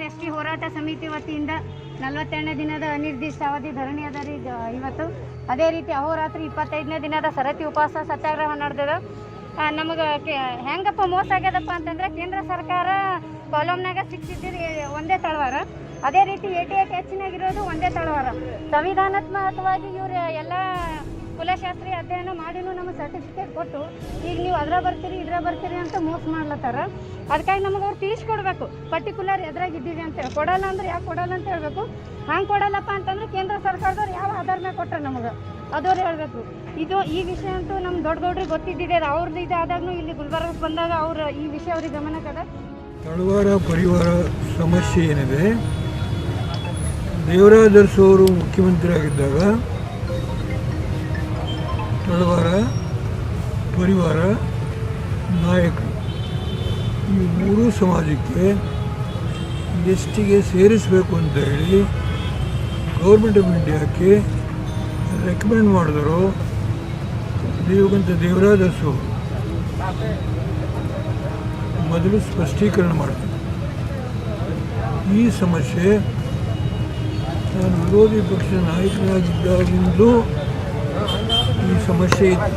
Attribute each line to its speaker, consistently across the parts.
Speaker 1: ST ಹೋರಾಟ ಸಮಿತಿ ವತಿಯಿಂದ 42ನೇ ದಿನದ ಅನಿರ್ದಿಷ್ಟಾವಧಿ ಧರಣಿ ಅದ ರೀ ಇವತ್ತು. ಅದೇ ರೀತಿ ಅಹೋರಾತ್ರಿ 25ನೇ ದಿನದ ಸರತಿ ಉಪವಾಸ ಸತ್ಯಾಗ್ರಹ ನಡೆದದ. ನಮಗೆ ಹೆಂಗಪ್ಪ ಮೋಸ ಆಗ್ಯದಪ್ಪ ಅಂತಂದ್ರೆ ಕೇಂದ್ರ ಸರ್ಕಾರ ಕಾಲಮ್ನಾಗ ಸಿಕ್ಕಿದ್ದು ಒಂದೇ ತಳವಾರ, ಅದೇ ರೀತಿ 88 ಹೆಚ್ಚಿನಾಗಿರೋದು ಒಂದೇ ತಳವಾರ. ಸಂವಿಧಾನಾತ್ಮಕವಾಗಿ ಇವರು ಎಲ್ಲ ಕುಲಶಾಸ್ತ್ರೀಯ ಅಧ್ಯಯನ ಮಾಡಿನೂ ನಮಗೆ ಸರ್ಟಿಫಿಕೇಟ್ ಕೊಟ್ಟು ಈಗ ನೀವು ಅದ್ರ ಬರ್ತೀರಿ ಅಂತ ಮೋಸ ಮಾಡ್ಲತ್ತಾರ. ಅದಕ್ಕಾಗಿ ನಮಗೆ ಅವ್ರು ತಿಳಿಸ್ಕೊಡ್ಬೇಕು ಪರ್ಟಿಕ್ಯುಲರ್ ಎದ್ರಾಗ ಇದ್ದೀವಿ ಅಂತೇಳಿ. ಕೊಡಲ್ಲ ಅಂದ್ರೆ ಯಾಕೆ ಕೊಡಲ್ಲ ಅಂತ ಹೇಳ್ಬೇಕು. ಹಂಗೆ ಕೊಡಲ್ಲಪ್ಪ ಅಂತಂದ್ರೆ ಕೇಂದ್ರ ಸರ್ಕಾರದವ್ರು ಯಾವ ಆಧಾರ ಮೇಲೆ ಕೊಟ್ಟರೆ ನಮಗೆ ಅದವ್ರು ಹೇಳಬೇಕು. ಈ ವಿಷಯ ಅಂತೂ ನಮ್ಮ ದೊಡ್ಡಗೌಡ್ರಿಗೆ ಗೊತ್ತಿದ್ದಿದೆ. ಅವ್ರದ್ದು ಇದಾದಾಗೂ ಇಲ್ಲಿ ಗುಲ್ಬರ್ಗಕ್ಕೆ ಬಂದಾಗ ಅವ್ರು ಈ ವಿಷಯ ಅವ್ರಿಗೆ ಗಮನಕ್ಕದ.
Speaker 2: ತಳವಾರ ಪರಿವಾರ ಸಮಸ್ಯೆ ಏನಿದೆ, ದೇವರಾಜ ಅರಸು ಅವರು ಮುಖ್ಯಮಂತ್ರಿ ಆಗಿದ್ದಾಗ ತಳವಾರ ಪರಿವಾರ ನಾಯಕರು ಈ ಮೂರೂ ಸಮಾಜಕ್ಕೆ ಎಸ್ಟಿಗೆ ಸೇರಿಸಬೇಕು ಅಂತ ಹೇಳಿ ಗೌರ್ಮೆಂಟ್ ಆಫ್ ಇಂಡಿಯಾಕ್ಕೆ ರೆಕಮೆಂಡ್ ಮಾಡಿದ್ರು. ದೇವರಾಜ ಅರಸು ಮೊದಲು ಸ್ಪಷ್ಟೀಕರಣ ಮಾಡ್ತಾರೆ. ಈ ಸಮಸ್ಯೆ ನಾನು ವಿರೋಧಿ ಪಕ್ಷದ ನಾಯಕನಾಗಿದ್ದಾಗಿಂದಲೂ ಈ ಸಮಸ್ಯೆ ಇತ್ತು.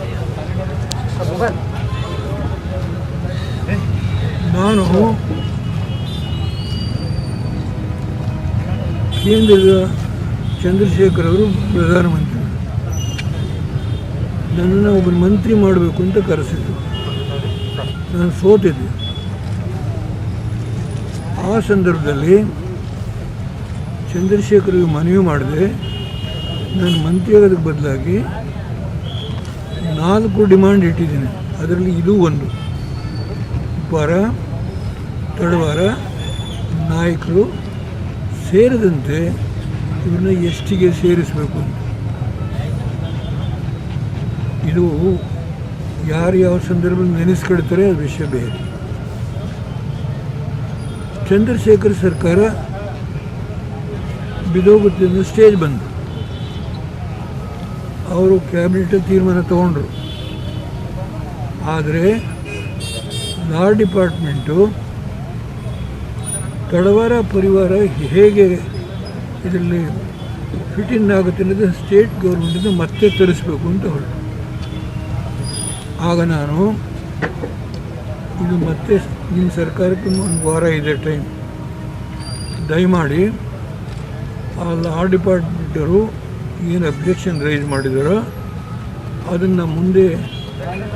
Speaker 2: ನಾನು ಕೇಂದ್ರದ ಚಂದ್ರಶೇಖರ್ ಅವರು ಪ್ರಧಾನಮಂತ್ರಿ, ನನ್ನನ್ನು ಒಬ್ಬರು ಮಂತ್ರಿ ಮಾಡಬೇಕು ಅಂತ ಕರೆಸಿದ್ರು. ನಾನು ಸೋತಿದ್ದೆ. ಆ ಸಂದರ್ಭದಲ್ಲಿ ಚಂದ್ರಶೇಖರ್ಗೆ ಮನವಿ ಮಾಡಿದೆ, ನಾನು ಮಂತ್ರಿ ಆಗೋದಕ್ಕೆ ಬದಲಾಗಿ 4 ಡಿಮಾಂಡ್ ಇಟ್ಟಿದ್ದೀನಿ. ಅದರಲ್ಲಿ ಇದು ಒಂದು. ಪರ ತಳವಾರ ನಾಯಕರು ಸೇರಿದಂತೆ ಇವನ್ನ ಎಸ್ಟಿಗೆ ಸೇರಿಸಬೇಕು ಅಂತ. ಇದು ಯಾರು ಯಾವ ಸಂದರ್ಭದಲ್ಲಿ ನೆನೆಸ್ಕೊಳ್ತಾರೆ ಅದು ವಿಷಯ ಬೇರೆ. ಚಂದ್ರಶೇಖರ್ ಸರ್ಕಾರ ಬಿದೋಗುತ್ತೆ ಅನ್ನೋ ಸ್ಟೇಜ್ ಬಂದು ಅವರು ಕ್ಯಾಬಿನೆಟ್ ತೀರ್ಮಾನ ತಗೊಂಡ್ರು. ಆದರೆ ಲಾ ಡಿಪಾರ್ಟ್ಮೆಂಟು ತಳವಾರ ಪರಿವಾರ ಹೇಗೆ ಇದರಲ್ಲಿ ಫಿಟ್ ಇನ್ ಆಗುತ್ತೆ ಅನ್ನೋದು ಸ್ಟೇಟ್ ಗೌರ್ಮೆಂಟಿಂದ ಮತ್ತೆ ತರಿಸ್ಬೇಕು ಅಂತ ಹೊರಟು. ಆಗ ನಾನು ಇದು ಮತ್ತೆ ನಿಮ್ಮ ಸರ್ಕಾರಕ್ಕೆ 1 ವಾರ ಇದೆ ಟೈಮ್, ದಯಮಾಡಿ ಆ ಲಾ ಡಿಪಾರ್ಟ್ಮೆಂಟರು ಏನು ಅಬ್ಜೆಕ್ಷನ್ ರೈಸ್ ಮಾಡಿದಾರೋ ಅದನ್ನು ಮುಂದೆ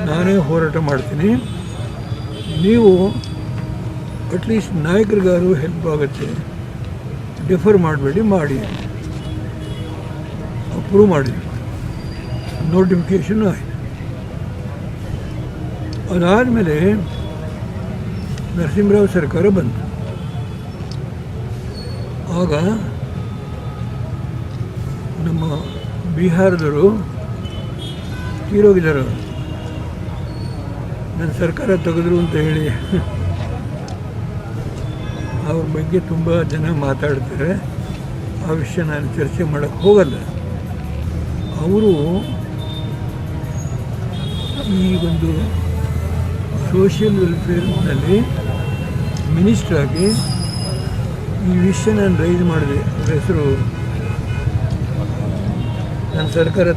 Speaker 2: ನಾನೇ ಹೋರಾಟ ಮಾಡ್ತೀನಿ. ನೀವು ಅಟ್ಲೀಸ್ಟ್ ನಾಯಕರಿಗಾರು ಹೆಲ್ಪ್ ಆಗುತ್ತೆ, ಡಿಫರ್ ಮಾಡಬೇಡಿ, ಮಾಡಿ ಅಪ್ರೂವ್ ಮಾಡಿ. ನೋಟಿಫಿಕೇಷನ್ ಆಯಿತು. ಅದಾದಮೇಲೆ ನರಸಿಂಹರಾವ್ ಸರ್ಕಾರ ಬಂತು. ಆಗ ನಮ್ಮ ಬಿಹಾರದವರು ತೀರೋಗಿದ್ದಾರೆ. ನನ್ನ ಸರ್ಕಾರ ತೆಗೆದ್ರು ಅಂತ ಹೇಳಿ ಅವ್ರ ಬಗ್ಗೆ ತುಂಬ ಜನ ಮಾತಾಡ್ತಾರೆ. ಆ ವಿಷಯ ನಾನು ಚರ್ಚೆ ಮಾಡೋಕ್ಕೆ ಹೋಗಲ್ಲ. ಅವರು ಈ ಒಂದು ಸೋಷಿಯಲ್ ವೆಲ್ಫೇರ್ನಲ್ಲಿ ಮಿನಿಸ್ಟ್ರಾಗಿ ಈ ವಿಷಯ ನಾನು ರೈಸ್ ಮಾಡಿದೆ. ಅವ್ರ ಹೆಸರು ನನ್ನ ಸರ್ಕಾರ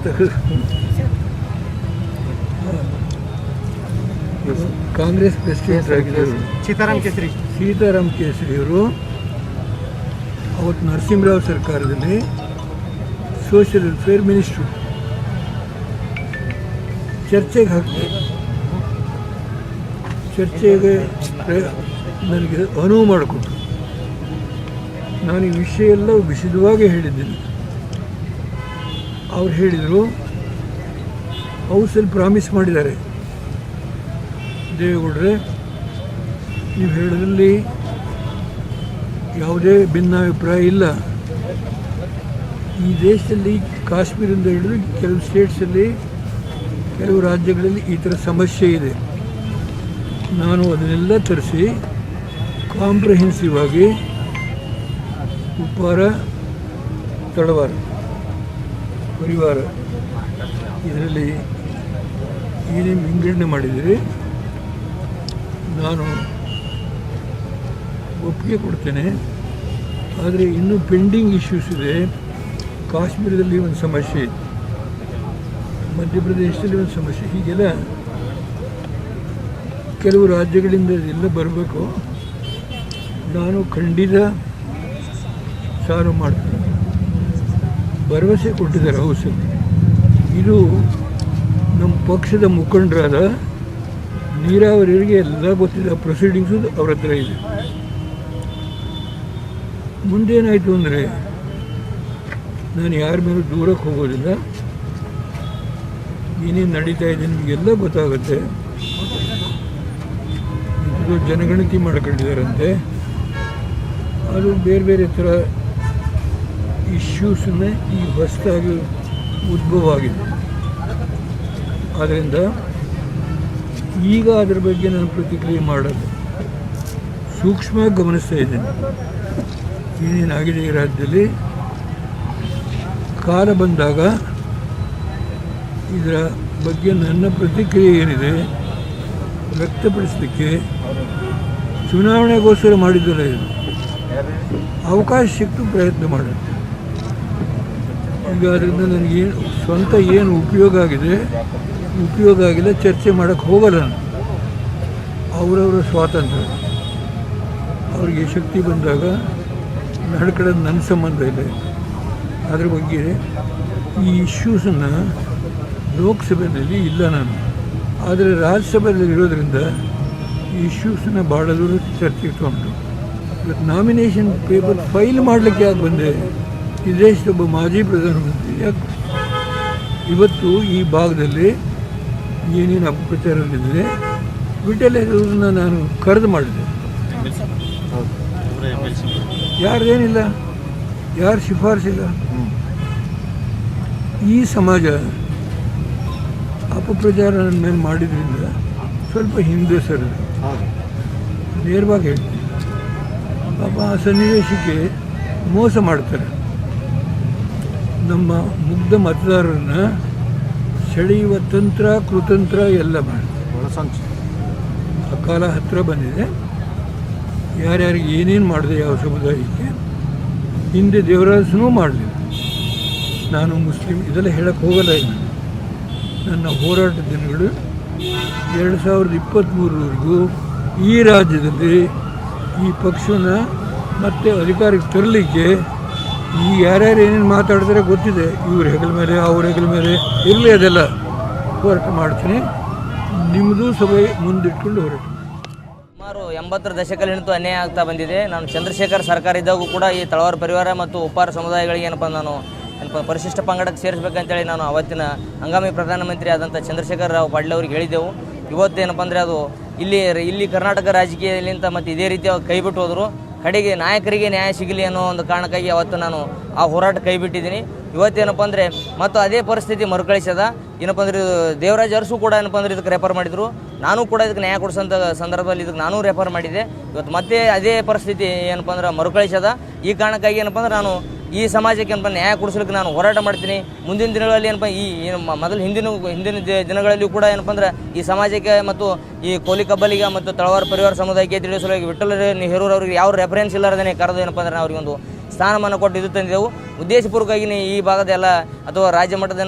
Speaker 2: ಕಾಂಗ್ರೆಸ್ ಪ್ರೆಸಿಡೆಂಟ್ ಆಗಿದ್ದರು ಸೀತಾರಾಮ್ ಕೇಸರಿಯವರು ಅವತ್ತು ನರಸಿಂಹರಾವ್ ಸರ್ಕಾರದಲ್ಲಿ ಸೋಷಿಯಲ್ ವೆಲ್ಫೇರ್ ಮಿನಿಸ್ಟ್ರು ಚರ್ಚೆಗೆ ಹಾಕ್ತಾರೆ. ಚರ್ಚೆಗೆ ನನಗೆ ಅನುವು ಮಾಡಿಕೊಟ್ರು. ನಾನು ಈ ವಿಷಯ ಎಲ್ಲ ವಿಶದವಾಗಿ ಹೇಳಿದ್ದೀನಿ. ಅವ್ರು ಹೇಳಿದರು, ಹೌಸಲ್ಲಿ ಪ್ರಾಮಿಸ್ ಮಾಡಿದ್ದಾರೆ, ದೇವೇಗೌಡರೆ ನೀವು ಹೇಳೋದ್ರಲ್ಲಿ ಯಾವುದೇ ಭಿನ್ನಾಭಿಪ್ರಾಯ ಇಲ್ಲ. ಈ ದೇಶದಲ್ಲಿ ಕಾಶ್ಮೀರದಿಂದ ಹಿಡಿದು ಕೆಲವು ಸ್ಟೇಟ್ಸಲ್ಲಿ, ಕೆಲವು ರಾಜ್ಯಗಳಲ್ಲಿ ಈ ಥರ ಸಮಸ್ಯೆ ಇದೆ. ನಾನು ಅದನ್ನೆಲ್ಲ ತರಿಸಿ ಕಾಂಪ್ರಿಹೆನ್ಸಿವ್ ಆಗಿ ಉಪ್ಪಾರ ತಳವಾರ ಪರಿವಾರ ಇದರಲ್ಲಿ ಏನೇನು ವಿಂಗಡಣೆ ಮಾಡಿದ್ದೀರಿ ನಾನು ಒಪ್ಪಿಗೆ ಕೊಡ್ತೇನೆ. ಆದರೆ ಇನ್ನೂ ಪೆಂಡಿಂಗ್ ಇಶ್ಯೂಸ್ ಇದೆ. ಕಾಶ್ಮೀರದಲ್ಲಿ ಒಂದು ಸಮಸ್ಯೆ ಇದೆ, ಮಧ್ಯಪ್ರದೇಶದಲ್ಲಿ ಒಂದು ಸಮಸ್ಯೆ, ಹೀಗೆಲ್ಲ ಕೆಲವು ರಾಜ್ಯಗಳಿಂದ ಎಲ್ಲ ಬರಬೇಕು. ನಾನು ಖಂಡಿತ ಸಾರು ಮಾಡ್ತೀನಿ. ಭರವಸೆ ಕೊಟ್ಟಿದ್ದಾರೆ ಹೌಸಲ್ಲಿ. ಇದು ನಮ್ಮ ಪಕ್ಷದ ಮುಖಂಡರಾದ ನೀರಾವರಿಯವರಿಗೆ ಎಲ್ಲ ಗೊತ್ತಿದೆ. ಪ್ರೊಸೀಡಿಂಗ್ಸು ಅವ್ರ ಹತ್ರ ಇದೆ. ಮುಂದೇನಾಯಿತು ಅಂದರೆ ನಾನು ಯಾರ ಮೇಲೂ ದೂರಕ್ಕೆ ಹೋಗೋದಿಲ್ಲ. ಏನೇನು ನಡೀತಾ ಇದೆ ನಿಮಗೆಲ್ಲ ಗೊತ್ತಾಗುತ್ತೆ. ಇದು ಜನಗಣತಿ ಮಾಡ್ಕೊಂಡಿದ್ದಾರಂತೆ, ಅದು ಬೇರೆ ಬೇರೆ ಥರ ಇಶ್ಯೂಸನ್ನೇ ಈ ಹೊಸದಾಗಿ ಉದ್ಭವ ಆಗಿದೆ. ಆದ್ದರಿಂದ ಈಗ ಅದರ ಬಗ್ಗೆ ನಾನು ಪ್ರತಿಕ್ರಿಯೆ ಮಾಡೋದು ಸೂಕ್ಷ್ಮವಾಗಿ ಗಮನಿಸ್ತಾ ಇದ್ದೇನೆ. ಏನೇನಾಗಿದೆ ಈ ರಾಜ್ಯದಲ್ಲಿ. ಕಾಲ ಬಂದಾಗ ಇದರ ಬಗ್ಗೆ ನನ್ನ ಪ್ರತಿಕ್ರಿಯೆ ಏನಿದೆ ವ್ಯಕ್ತಪಡಿಸಲಿಕ್ಕೆ ಚುನಾವಣೆಗೋಸ್ಕರ ಮಾಡಿದ್ದಲ್ಲ, ಇದು ಅವಕಾಶ ಸಿಕ್ತು ಪ್ರಯತ್ನ ಮಾಡೋದು. ಈಗ ಅದರಿಂದ ನನಗೇನು ಸ್ವಂತ ಏನು ಉಪಯೋಗ ಆಗಿದೆ ಉಪಯೋಗ ಆಗಿಲ್ಲ ಚರ್ಚೆ ಮಾಡೋಕ್ಕೆ ಹೋಗಲ್ಲ ನಾನು. ಅವರವರ ಸ್ವಾತಂತ್ರ್ಯ, ಅವರಿಗೆ ಶಕ್ತಿ ಬಂದಾಗ ನಡ್ಕಡೆ ನನ್ನ ಸಂಬಂಧ ಇಲ್ಲ. ಅದ್ರ ಬಗ್ಗೆ ಈ ಇಶ್ಯೂಸನ್ನು ಲೋಕಸಭೆಯಲ್ಲಿ ಇಲ್ಲ ನಾನು, ಆದರೆ ರಾಜ್ಯಸಭೆಯಲ್ಲಿ ಇರೋದ್ರಿಂದ ಈ ಇಶ್ಯೂಸನ್ನು ಭಾಳ ದೂರ ಚರ್ಚೆಗೆ ತೊಗೊಂಡು ಇವತ್ತು ನಾಮಿನೇಷನ್ ಪೇಪರ್ ಫೈಲ್ ಮಾಡಲಿಕ್ಕೆ ಯಾಕೆ ಬಂದೆ? ಈ ದೇಶದ ಒಬ್ಬ ಮಾಜಿ ಪ್ರಧಾನಮಂತ್ರಿ ಯಾಕೆ ಇವತ್ತು ಈ ಭಾಗದಲ್ಲಿ ಏನೇನು ಅಪಪ್ರಚಾರಗಳಿದೆ ವಿಠಲರವ್ರನ್ನ ನಾನು ಕರೆದು ಮಾಡಿದೆ. ಯಾರ್ದೇನಿಲ್ಲ, ಯಾರು ಶಿಫಾರಸಿಲ್ಲ. ಈ ಸಮಾಜ ಅಪಪ್ರಚಾರ ನನ್ನ ಮೇಲೆ ಮಾಡಿದ್ರಿಂದ ಸ್ವಲ್ಪ ಹಿಂದೆ ಸರಿದೆ. ನೇರವಾಗಿ ಹೇಳ್ತೀನಿ, ಪಾಪ ಆ ಸನ್ನಿವೇಶಕ್ಕೆ ಮೋಸ ಮಾಡ್ತಾರೆ. ನಮ್ಮ ಮುಗ್ಧ ಮತದಾರರನ್ನ ಸೆಳೆಯುವ ತಂತ್ರ ಕುತಂತ್ರ ಎಲ್ಲ ಮಾಡ್ತಾರೆ. ಆ ಕಾಲ ಹತ್ತಿರ ಬಂದಿದೆ. ಯಾರ್ಯಾರಿಗೆ ಏನೇನು ಮಾಡಿದೆ ಯಾವ ಸಮುದಾಯಕ್ಕೆ ಹಿಂದೆ ದೇವರಾಸನೂ ಮಾಡಲಿಲ್ಲ. ನಾನು ಮುಸ್ಲಿಂ ಇದೆಲ್ಲ ಹೇಳಕ್ಕೆ ಹೋಗಲ್ಲ. ಇಲ್ಲ, ನನ್ನ ಹೋರಾಟದ ದಿನಗಳು 2023ವರೆಗೂ ಈ ರಾಜ್ಯದಲ್ಲಿ ಈ ಪಕ್ಷನ ಮತ್ತೆ ಅಧಿಕಾರಕ್ಕೆ ತರಲಿಕ್ಕೆ ಈ ಯಾರ್ಯಾರು ಏನೇನು ಮಾತಾಡಿದ್ರೆ ಗೊತ್ತಿದೆ. ಇವ್ರ ಹೆಗಲ ಮೇಲೆ ಅವ್ರ ಹೆಗಲ ಮೇಲೆ ಇರಲಿ, ಅದೆಲ್ಲ ಹೋರಾಟ ಮಾಡ್ತೀನಿ. ನಿಮ್ಮದು ಸಭೆ ಮುಂದಿಟ್ಕೊಂಡು ಹೋರಾಟ.
Speaker 3: ಸುಮಾರು 80ರ ದಶಕಗಳಿಂದ ಅನ್ಯಾಯ ಆಗ್ತಾ ಬಂದಿದೆ. ನಾನು ಚಂದ್ರಶೇಖರ್ ಸರ್ಕಾರ ಇದ್ದಾಗೂ ಕೂಡ ಈ ತಳವಾರ ಪರಿವಾರ ಮತ್ತು ಉಪ್ಪಾರ ಸಮುದಾಯಗಳಿಗೆ ನಾನು ಪರಿಶಿಷ್ಟ ಪಂಗಡಕ್ಕೆ ಸೇರಿಸಬೇಕಂತೇಳಿ ನಾನು ಅವತ್ತಿನ ಹಂಗಾಮಿ ಪ್ರಧಾನಮಂತ್ರಿ ಆದಂಥ ಚಂದ್ರಶೇಖರ್ ರಾವ್ ಪಾಟೀಲ್ ಅವ್ರಿಗೆ ಹೇಳಿದೆವು. ಇವತ್ತೇನಪ್ಪ ಅಂದರೆ ಅದು ಇಲ್ಲಿ ಕರ್ನಾಟಕ ರಾಜಕೀಯದಲ್ಲಿಂತ ಮತ್ತು ಇದೇ ರೀತಿ ಕೈ ಬಿಟ್ಟು ಹೋದರು. ಕಡೆಗೆ ನಾಯಕರಿಗೆ ನ್ಯಾಯ ಸಿಗಲಿ ಅನ್ನೋ ಒಂದು ಕಾರಣಕ್ಕಾಗಿ ಅವತ್ತು ನಾನು ಆ ಹೋರಾಟ ಕೈ ಬಿಟ್ಟಿದ್ದೀನಿ. ಇವತ್ತೇನಪ್ಪ ಅಂದರೆ ಮತ್ತು ಅದೇ ಪರಿಸ್ಥಿತಿ ಮರುಕಳಿಸದ. ಏನಪ್ಪ ಅಂದರೆ ದೇವರಾಜ್ ಅರಸು ಕೂಡ ಏನಪ್ಪ ಅಂದರೆ ಇದಕ್ಕೆ ರೆಫರ್ ಮಾಡಿದರು. ನಾನು ಕೂಡ ಇದಕ್ಕೆ ನ್ಯಾಯ ಕೊಡಿಸೋಂಥ ಸಂದರ್ಭದಲ್ಲಿ ಇದಕ್ಕೆ ನಾನು ರೆಫರ್ ಮಾಡಿದ್ದೆ. ಇವತ್ತು ಮತ್ತೆ ಅದೇ ಪರಿಸ್ಥಿತಿ ಏನಪ್ಪ ಅಂದ್ರೆ ಮರುಕಳಿಸದ. ಈ ಕಾರಣಕ್ಕಾಗಿ ಏನಪ್ಪ ಅಂದ್ರೆ ನಾನು ಈ ಸಮಾಜಕ್ಕೆ ಏನಪ್ಪ ನ್ಯಾಯ ಕೊಡಿಸ್ಲಿಕ್ಕೆ ನಾನು ಹೋರಾಟ ಮಾಡ್ತೀನಿ. ಮುಂದಿನ ದಿನಗಳಲ್ಲಿ ಏನಪ್ಪ ಮೊದಲು ಹಿಂದಿನ ದಿನಗಳಲ್ಲಿಯೂ ಕೂಡ ಏನಪ್ಪ ಅಂದ್ರೆ ಈ ಸಮಾಜಕ್ಕೆ ಮತ್ತು ಈ ಕೋಲಿ ಕಬ್ಬಲಿಗ ಮತ್ತು ತಳವಾರ ಪರಿವಾರ ಸಮುದಾಯಕ್ಕೆ ತಿಳಿಸಲು ವಿಠಲ ನೆಹರೂರ್ ಅವರಿಗೆ ಯಾವ ರೆಫರೆನ್ಸ್ ಇಲ್ಲಾರದೇ ಕರೆದು ಏನಪ್ಪ ಅಂದ್ರೆ ಅವ್ರಿಗೆ ಒಂದು ಸ್ಥಾನಮಾನ ಕೊಟ್ಟು ಇದು ತಂದಿದ್ದೆವು. ಉದ್ದೇಶಪೂರ್ವಕವಾಗಿ ಈ ಭಾಗದ ಎಲ್ಲ ಅಥವಾ ರಾಜ್ಯ ಮಟ್ಟದ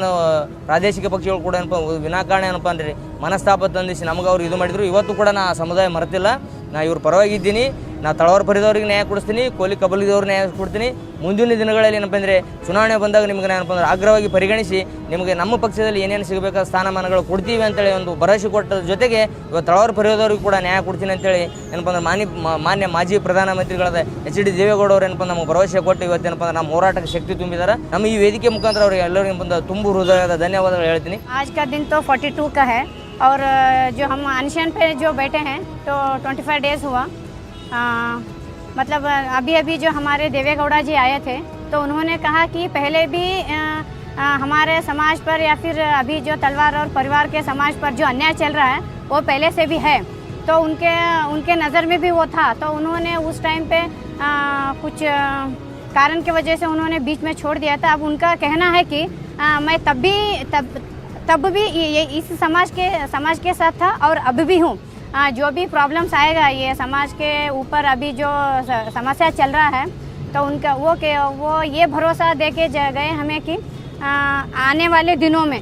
Speaker 3: ಪ್ರಾದೇಶಿಕ ಪಕ್ಷಗಳು ಕೂಡ ಏನಪ್ಪ ವಿನಾಕಾರಣ ಏನಪ್ಪ ಅಂದರೆ ಮನಸ್ತಾಪ ತಂದಿಸಿ ನಮಗೆ ಅವ್ರು ಇದು ಮಾಡಿದರು. ಇವತ್ತು ಕೂಡ ನಾ ಆ ಸಮುದಾಯ ಮರೆತಿಲ್ಲ. ನಾ ಇವ್ರ ಪರವಾಗಿದ್ದೀನಿ. ನಾ ತಳವಾರ ಪರಿದವ್ರಿಗೆ ನ್ಯಾಯ ಕೊಡಿಸ್ತೀನಿ, ಕೋಲಿ ಕಬ್ಬಲಿದವ್ರಿಗೆ ನ್ಯಾಯ ಕೊಡ್ತೀನಿ. ಮುಂದಿನ ದಿನಗಳಲ್ಲಿ ಏನಪ್ಪ ಅಂದರೆ ಚುನಾವಣೆ ಬಂದಾಗ ನಿಮ್ಗೆ ಏನಪ್ಪ ಅಂದ್ರೆ ಆಗ್ರಹವಾಗಿ ಪರಿಗಣಿಸಿ ನಿಮಗೆ ನಮ್ಮ ಪಕ್ಷದಲ್ಲಿ ಏನೇನು ಸಿಗಬೇಕಾದ ಸ್ಥಾನಮಾನಗಳು ಕೊಡ್ತೀವಿ ಅಂತೇಳಿ ಒಂದು ಭರವಸೆ ಕೊಟ್ಟ ಜೊತೆಗೆ ಇವತ್ತು ತಳವಾರ ಪರಿದವ್ರಿಗೆ ಕೂಡ ನ್ಯಾಯ ಕೊಡ್ತೀನಿ ಅಂತೇಳಿ ಏನಪ್ಪ ಅಂದ್ರೆ ಮಾನ್ಯ ಮಾಜಿ ಪ್ರಧಾನಮಂತ್ರಿಗಳಾದ HD ದೇವೇಗೌಡ ಅವರು ಏನಪ್ಪ ನಮಗೆ ಭರವಸೆ ಕೊಟ್ಟು ಇವತ್ತೇನಪ್ಪ ಅಂದ್ರೆ ನಮ್ಮ ಹೋರಾಟಕ್ಕೆ ಶಕ್ತಿ ತುಂಬಿದ್ದಾರೆ. ನಮ್ಮ ಈ ವೇದಿಕೆ ಮುಖಾಂತರ ಅವ್ರಿಗೆ ಎಲ್ಲರಿಗೂ ಬಂದ ತುಂಬ ಹೃದಯದ ಧನ್ಯವಾದಗಳು ಹೇಳ್ತೀನಿ.
Speaker 1: आज का दिन तो 42 का है और जो हम अनशन पे जो बैठे हैं तो 25 डेज़ हुआ। मतलब अभी जो हमारे देवेगौड़ा जी आए थे तो उन्होंने कहा कि पहले भी हमारे समाज पर या फिर अभी जो तलवार और परिवार के समाज पर जो अन्याय चल रहा है वो पहले से भी है। तो उनके नज़र में भी वो था। तो उन्होंने उस टाइम पे कुछ कारण की वजह से उन्होंने बीच में छोड़ दिया था। अब उनका कहना है कि मैं तब भी ये इस समाज के साथ था और अब भी हूँ। जो भी प्रॉब्लम्स आएगा ये समाज के ऊपर अभी जो समस्या चल रहा है तो उनका वो ये भरोसा दे के गए हमें कि आने वाले दिनों में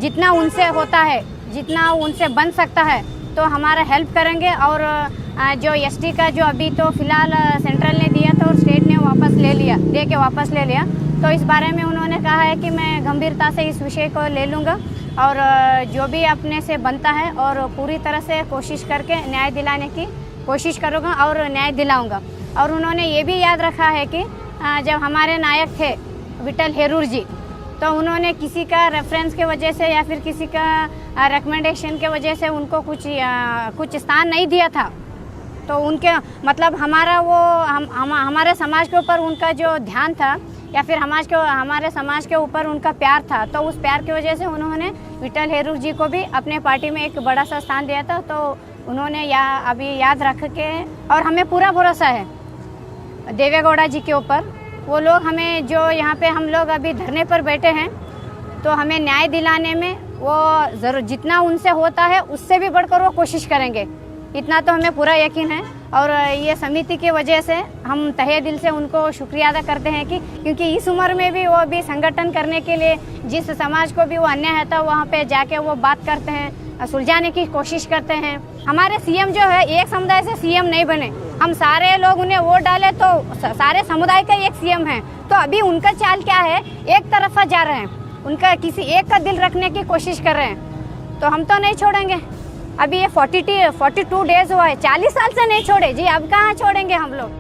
Speaker 1: जितना उनसे होता है, जितना उनसे बन सकता है तो हमारा हेल्प करेंगे। और जो एसटी का जो अभी तो फ़िलहाल सेंट्रल ने दिया था और स्टेट ने वापस ले लिया तो इस बारे में उन्होंने कहा है कि मैं गंभीरता से इस विषय को ले लूँगा और जो भी अपने से बनता है और पूरी तरह से कोशिश करके न्याय दिलाने की कोशिश करूँगा और न्याय दिलाऊँगा। और उन्होंने ये भी याद रखा है कि जब हमारे नायक थे विठल हेरूर जी तो उन्होंने किसी का रेफरेंस के वजह से या फिर किसी का रिकमेंडेशन के वजह से उनको कुछ स्थान नहीं दिया था। तो उनके मतलब हमारे समाज के ऊपर उनका जो ध्यान था या फिर हमारे समाज के ऊपर उनका प्यार था तो उस प्यार की वजह से उन्होंने विठल हेरूर जी को भी अपने पार्टी में एक बड़ा सा स्थान दिया था। तो उन्होंने अभी याद रख के और हमें पूरा भरोसा है देवेगौड़ा जी के ऊपर। वो लोग हमें जो यहाँ पे हम लोग अभी धरने पर बैठे हैं तो हमें न्याय दिलाने में वो ज़रूर जितना उनसे होता है उससे भी बढ़कर वो कोशिश करेंगे, इतना तो हमें पूरा यकीन है। और ये समिति की वजह से हम तहे दिल से उनको शुक्रिया अदा करते हैं कि क्योंकि इस उम्र में भी वो भी संगठन करने के लिए जिस समाज को भी वो अन्याय है था वहाँ पे जाके वो बात करते हैं, सुलझाने की कोशिश करते हैं। हमारे सीएम जो है एक समुदाय से सीएम नहीं बने, हम सारे लोग उन्हें वोट डाले तो सारे समुदाय का एक सीएम है। तो अभी उनका चाल क्या है, एक तरफा जा रहे हैं, उनका किसी एक का दिल रखने की कोशिश कर रहे हैं। तो हम तो नहीं छोड़ेंगे। अभी ये 42 डेज हुआ है, 40 साल से नहीं छोड़े जी, अब कहाँ छोड़ेंगे हम लोग।